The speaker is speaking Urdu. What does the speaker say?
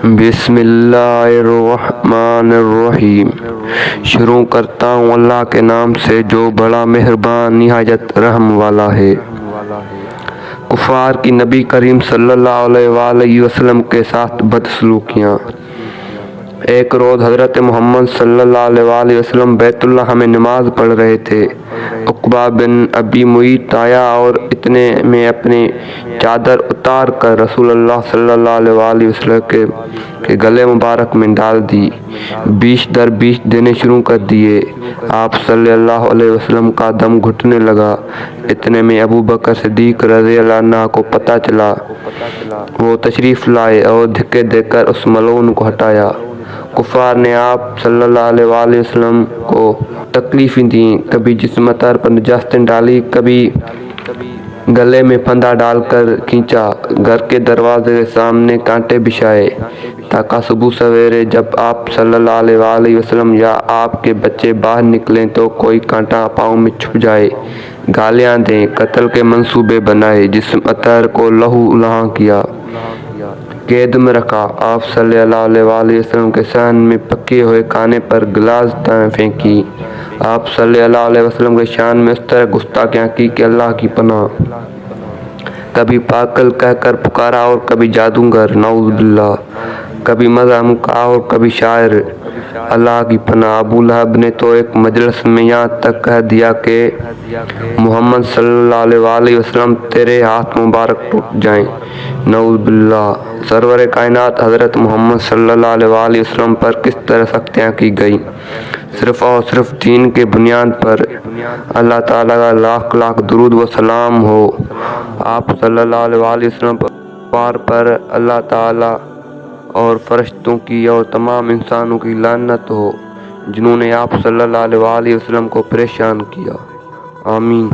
بسم اللہ الرحمن الرحیم۔ شروع کرتا ہوں اللہ کے نام سے جو بڑا مہربان نہایت رحم والا ہے۔ کفار کی نبی کریم صلی اللہ علیہ وآلہ وسلم کے ساتھ بدسلوکیاں۔ ایک روز حضرت محمد صلی اللہ علیہ وآلہ وسلم بیت اللہ میں نماز پڑھ رہے تھے۔ عقبہ بن ابی معیط آیا اور اتنے میں اپنی چادر اتار کر رسول اللہ صلی اللہ علیہ وآلہ وسلم کے گلے مبارک میں ڈال دی۔ بیچ در بیچ دینے شروع کر دیے۔ آپ صلی اللہ علیہ وسلم کا دم گھٹنے لگا۔ اتنے میں ابو بکر صدیق رضی اللہ عنہ کو پتہ چلا۔ وہ تشریف لائے اور دھکے دے کر اس ملعون کو ہٹایا۔ کفار نے آپ صلی اللہ علیہ وآلہ وسلم کو تکلیفیں دیں، کبھی جسم اطہر پر نجاستیں ڈالی، کبھی گلے میں پھندا ڈال کر کھینچا، گھر کے دروازے کے سامنے کانٹے بچھائے تاکہ صبح سویرے جب آپ صلی اللہ علیہ وآلہ وسلم یا آپ کے بچے باہر نکلیں تو کوئی کانٹا پاؤں میں چھپ جائے۔ گالیاں دیں، قتل کے منصوبے بنائے، جسم اطہر کو لہو لہان کیا، قید میں رکھا۔ آپ صلی اللہ علیہ وآلہ وسلم کے صحن میں پکے ہوئے کھانے پر گلاس پھینکی۔ آپ صلی اللہ علیہ وسلم کے شان میں اس طرح گستاخیاں کی کہ اللہ کی پناہ۔ کبھی پاگل کہہ کر پکارا اور کبھی جادوگر، نعوذ باللہ، کبھی مزاحم کہا اور کبھی شاعر، اللہ کی پناہ۔ ابو لہب نے تو ایک مجلس میں یہاں تک کہہ دیا کہ محمد صلی اللہ علیہ وآلہ وسلم تیرے ہاتھ مبارک ٹوٹ جائیں، نعوذ باللہ۔ سرور کائنات حضرت محمد صلی اللہ علیہ وآلہ وسلم پر کس طرح سختیاں کی گئیں، صرف اور صرف دین کے بنیاد پر۔ اللہ تعالیٰ کا لاکھ لاکھ درود و سلام ہو آپ صلی اللہ علیہ وآلہ وسلم پر اللہ تعالیٰ اور فرشتوں کی اور تمام انسانوں کی لعنت ہو جنہوں نے آپ صلی اللہ علیہ وآلہ وسلم کو پریشان کیا، آمین۔